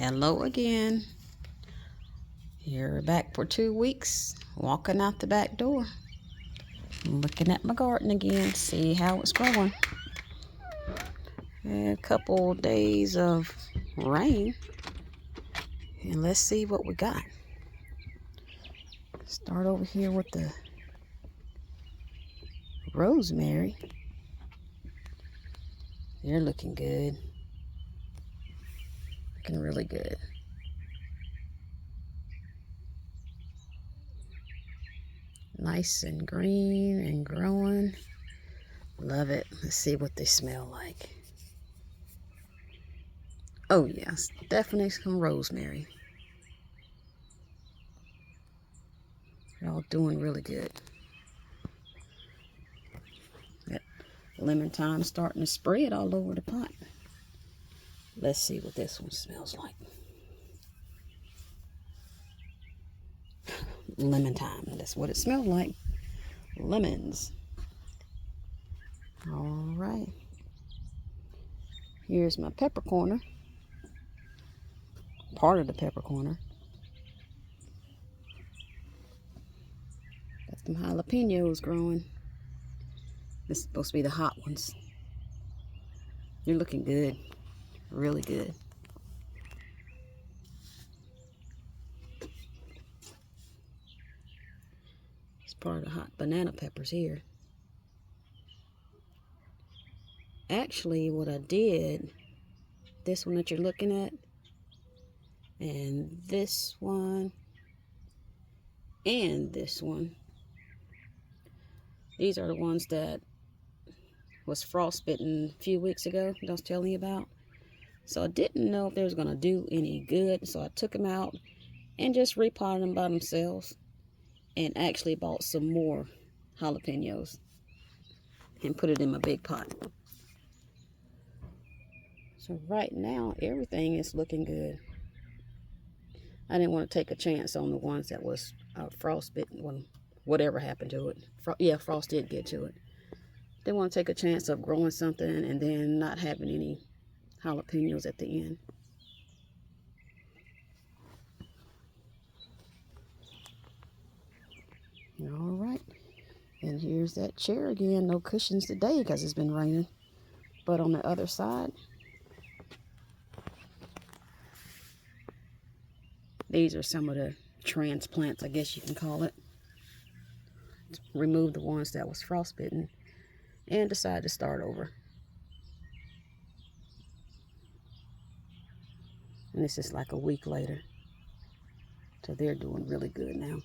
Hello again. You're back for 2 weeks, walking out the back door, looking at my garden again, see how it's growing. A couple days of rain, and let's see what we got. Start over here with the rosemary. They're looking good. Looking really good. Nice and green and growing. Love it. Let's see what they smell like. Oh yes, definitely some rosemary. They're all doing really good. That lemon thyme starting to spread all over the pot. Let's see what this one smells like. Lemon thyme. That's what it smells like. Lemons. All right. Here's my peppercorner. Part of the peppercorner. Got some jalapenos growing. This is supposed to be the hot ones. They're looking good. Really good. It's part of the hot banana peppers here. Actually, what I did, this one that you're looking at, and this one, and this one. These are the ones that was frostbitten a few weeks ago that I was telling you about. So I didn't know if they was going to do any good. So I took them out and just repotted them by themselves. And actually bought some more jalapenos and put it in my big pot. So right now, everything is looking good. I didn't want to take a chance on the ones that was frostbitten when whatever happened to it. Frost did get to it. Didn't want to take a chance of growing something and then not having any jalapenos at the end. All right. And here's that chair again. No cushions today because it's been raining. But on the other side, these are some of the transplants, I guess you can call it. Remove the ones that was frostbitten and decided to start over. And this is like a week later. So they're doing really good now.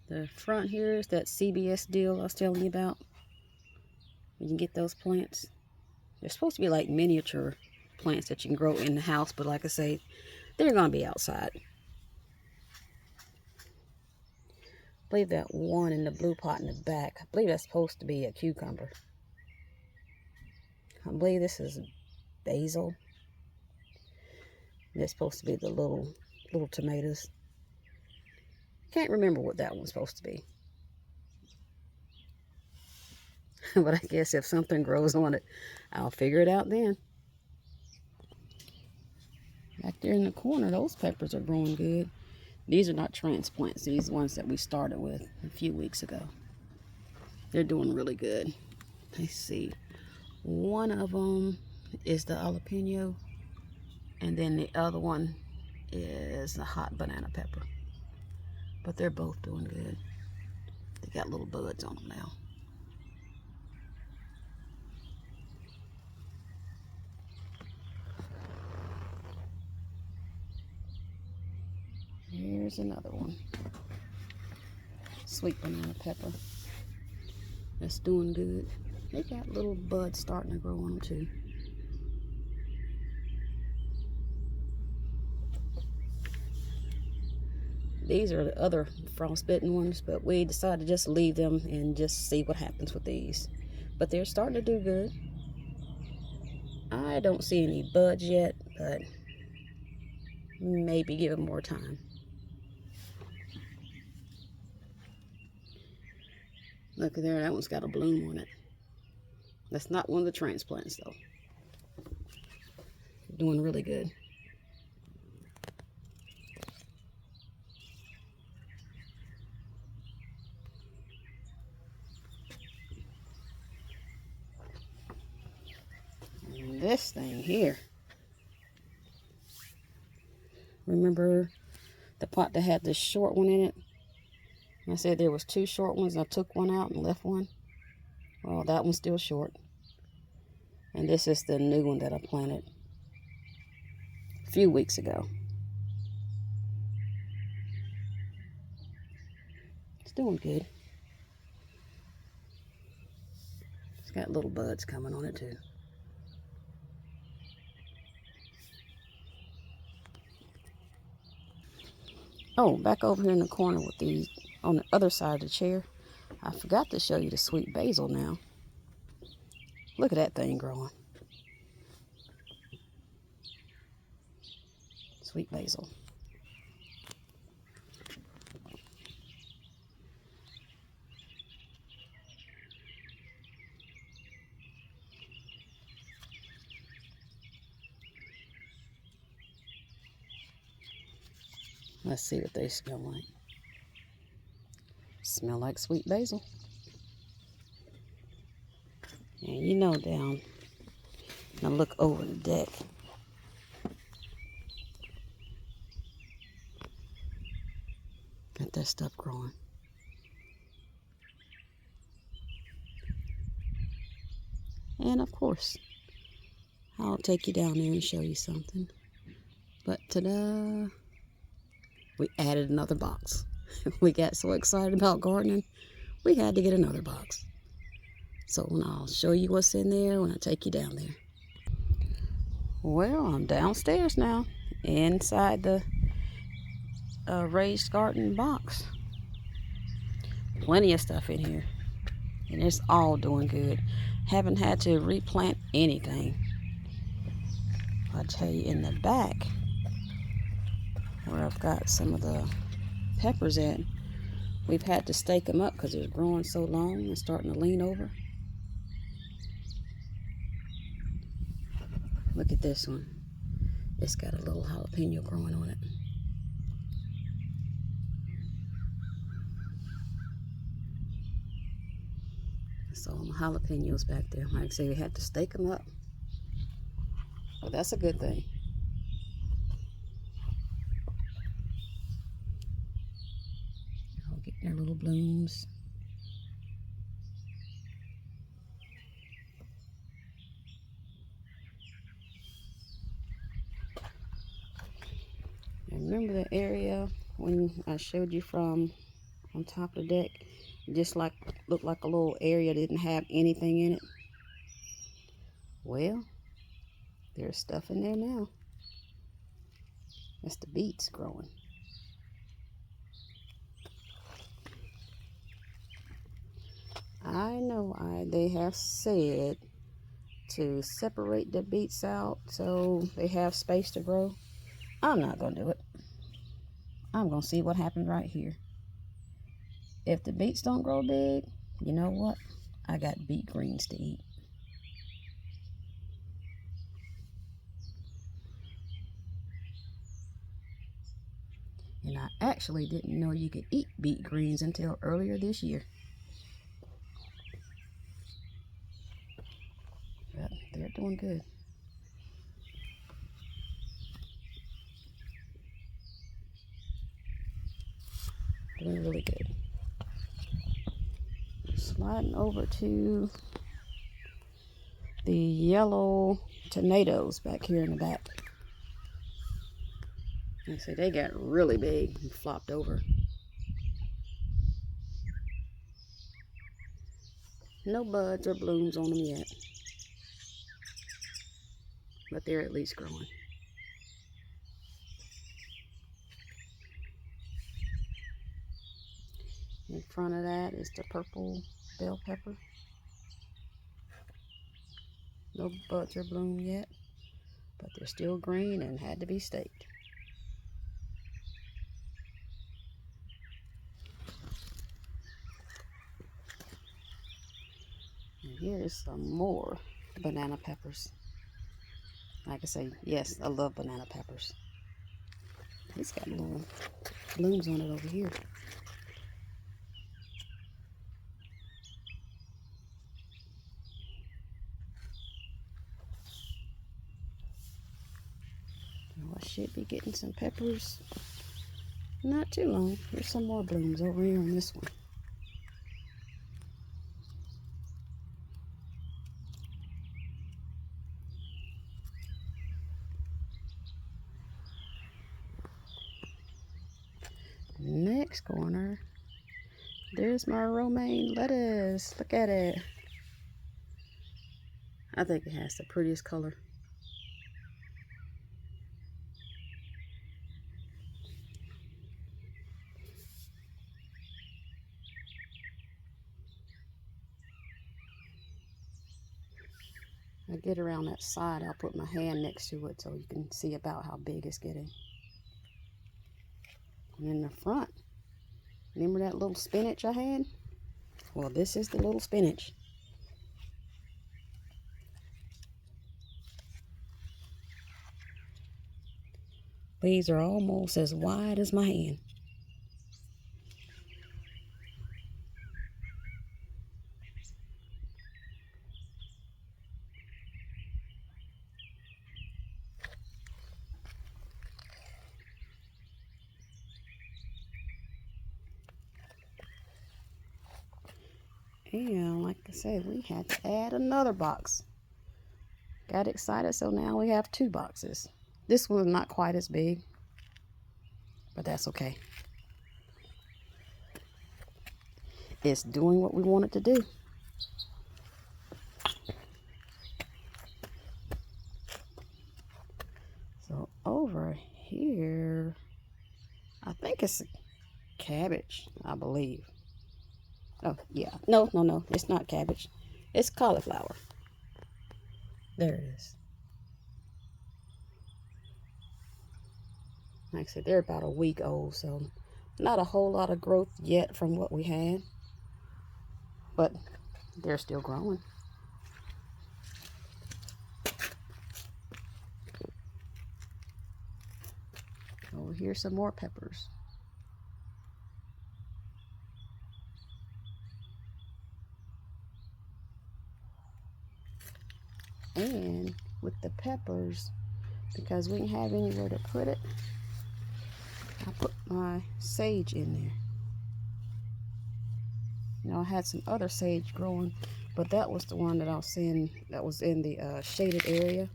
The front here is that CBS deal I was telling you about. You can get those plants. They're supposed to be like miniature plants that you can grow in the house, but like I say, they're going to be outside. I believe that one in the blue pot in the back, I believe that's supposed to be a cucumber. I believe this is basil. They're supposed to be the little tomatoes. Can't remember what that one's supposed to be. But I guess if something grows on it, I'll figure it out then. Back there in the corner, those peppers are growing good. These are not transplants. These are ones that we started with a few weeks ago. They're doing really good. Let's see. One of them is the jalapeno, and then the other one is the hot banana pepper. But they're both doing good. They got little buds on them now. Here's another one. Sweet banana pepper. That's doing good. They got little buds starting to grow on them too. These are the other frostbitten ones, but we decided to just leave them and just see what happens with these. But they're starting to do good. I don't see any buds yet, but maybe give them more time. Look there, that one's got a bloom on it. That's not one of the transplants though. Doing really good. And this thing here. Remember the pot that had this short one in it? I said there was 2 short ones. I took one out and left one. Well, that one's still short. And this is the new one that I planted a few weeks ago. It's doing good. It's got little buds coming on it too. Oh, back over here in the corner with these on the other side of the chair. I forgot to show you the sweet basil now. Look at that thing growing. Sweet basil. Let's see what they smell like. Smell like sweet basil. And you know down, now look over the deck. Got that stuff growing. And of course, I'll take you down there and show you something. But ta-da! We added another box. We got so excited about gardening, we had to get another box. So I'll show you what's in there when I take you down there. Well, I'm downstairs now, inside the raised garden box. Plenty of stuff in here, and it's all doing good. Haven't had to replant anything. I'll tell you in the back, where I've got some of the peppers at, we've had to stake them up because they're growing so long and starting to lean over. Look at this one. It's got a little jalapeno growing on it. So my jalapenos back there. Like I say, we had to stake them up. But that's a good thing. I'll get their little blooms. And remember the area when I showed you from on top of the deck? Just like looked like a little area that didn't have anything in it. Well, there's stuff in there now. That's the beets growing. I know they have said to separate the beets out so they have space to grow. I'm not going to do it. I'm going to see what happens right here. If the beets don't grow big, you know what? I got beet greens to eat. And I actually didn't know you could eat beet greens until earlier this year. But they're doing good. Doing really good. Sliding over to the yellow tomatoes back here in the back. I see they got really big and flopped over. No buds or blooms on them yet, but they're at least growing. In front of that is the purple bell pepper. No buds or bloom yet, but they're still green and had to be staked. And here Here's some more banana peppers. Like I say, yes, I love banana peppers. It's got little blooms on it over here. Well, I should be getting some peppers not too long. There's some more blooms over here on this one. Next corner, there's my romaine lettuce. Look at it. I think it has the prettiest color. I get around that side, I'll put my hand next to it so you can see about how big it's getting. And in the front, remember that little spinach I had? Well, this is the little spinach. These are almost as wide as my hand. And like I said, we had to add another box. Got excited, so now we have 2 boxes. This one's not quite as big, but that's okay. It's doing what we want it to do. So over here, I think it's cabbage, I believe. Oh, yeah. No, it's not cabbage. It's cauliflower. There it is. Like I said, they're about a week old, so not a whole lot of growth yet from what we had. But they're still growing. Over here, some more peppers. And with the peppers, because we didn't have anywhere to put it, I put my sage in there. You know, I had some other sage growing, but that was the one that I was seeing that was in the shaded area.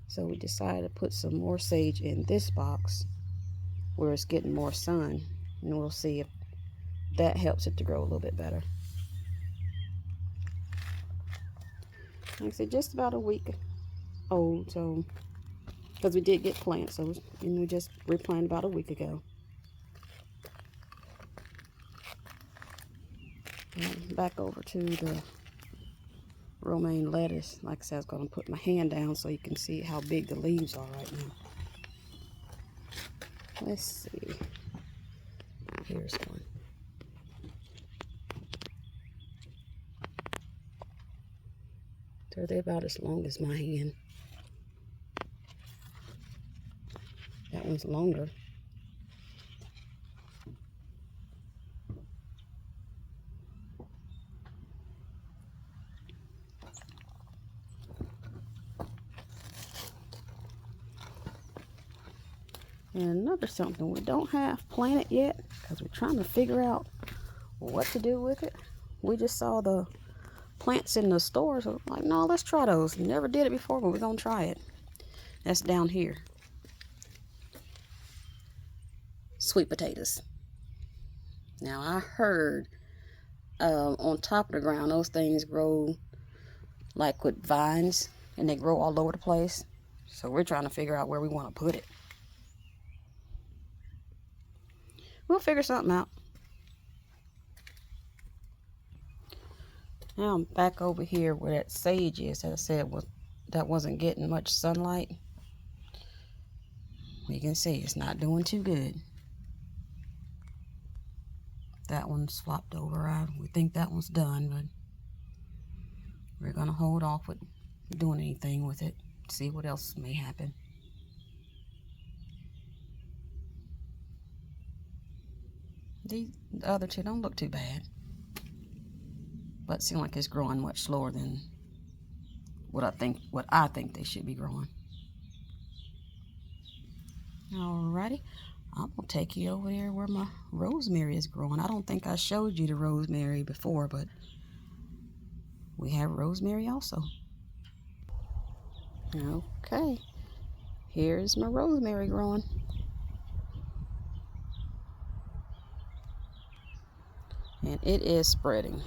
So we decided to put some more sage in this box where it's getting more sun, and we'll see if that helps it to grow a little bit better. Like I said, just about a week old, so because we did get plants, so and we just replanted about a week ago. And back over to the romaine lettuce. Like I said, I was going to put my hand down so you can see how big the leaves are right now. Let's see. Here's one. So they're about as long as my hand. That one's longer. And another something we don't have planted yet, because we're trying to figure out what to do with it. We just saw the plants in the store, so like, no, let's try those. Never did it before, but we're gonna try it. That's down here. Sweet potatoes. Now I heard on top of the ground those things grow like with vines, and they grow all over the place. So we're trying to figure out where we want to put it. We'll figure something out. Now I'm back over here where that sage is that I said that wasn't getting much sunlight. You can see it's not doing too good. That one's flopped over. We think that one's done, but We're gonna hold off with doing anything with it. See what else may happen. The other two don't look too bad, but seem like it's growing much slower than what I think they should be growing. Alrighty, I'm gonna take you over there where my rosemary is growing. I don't think I showed you the rosemary before, but we have rosemary also. Okay, here's my rosemary growing. And it is spreading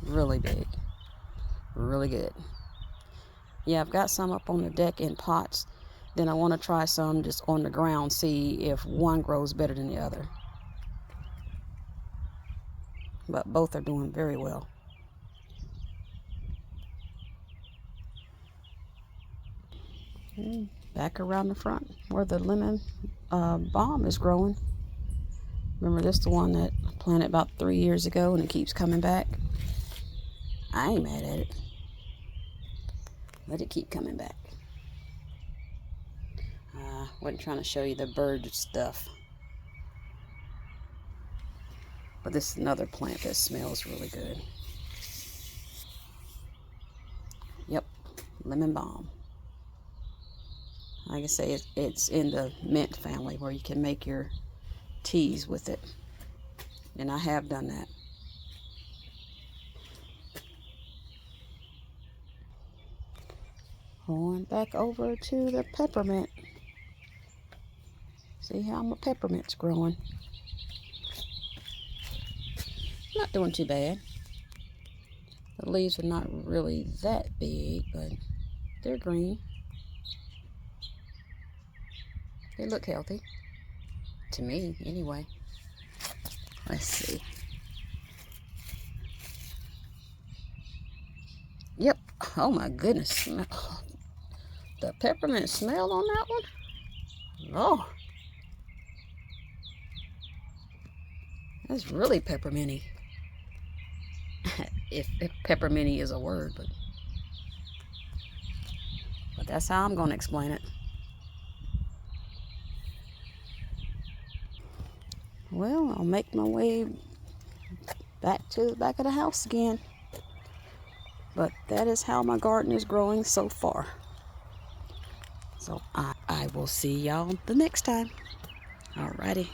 really big, really good. Yeah, I've got some up on the deck in pots. Then I want to try some just on the ground, see if one grows better than the other. But both are doing very well. And back around the front where the lemon balm is growing. Remember, this is the one that I planted about 3 years ago, and it keeps coming back. I ain't mad at it. Let it keep coming back. Wasn't trying to show you the bird stuff. But this is another plant that smells really good. Yep, lemon balm. Like I say, it's in the mint family where you can make your teas with it. And I have done that. Going back over to the peppermint. See how my peppermint's growing. Not doing too bad. The leaves are not really that big, but they're green. They look healthy. To me, anyway. Let's see. Yep. Oh my goodness. The peppermint smell on that one? Oh. That's really pepperminty. if pepperminty is a word, but that's how I'm going to explain it. Well, I'll make my way back to the back of the house again. But that is how my garden is growing so far. So I will see y'all the next time. Alrighty.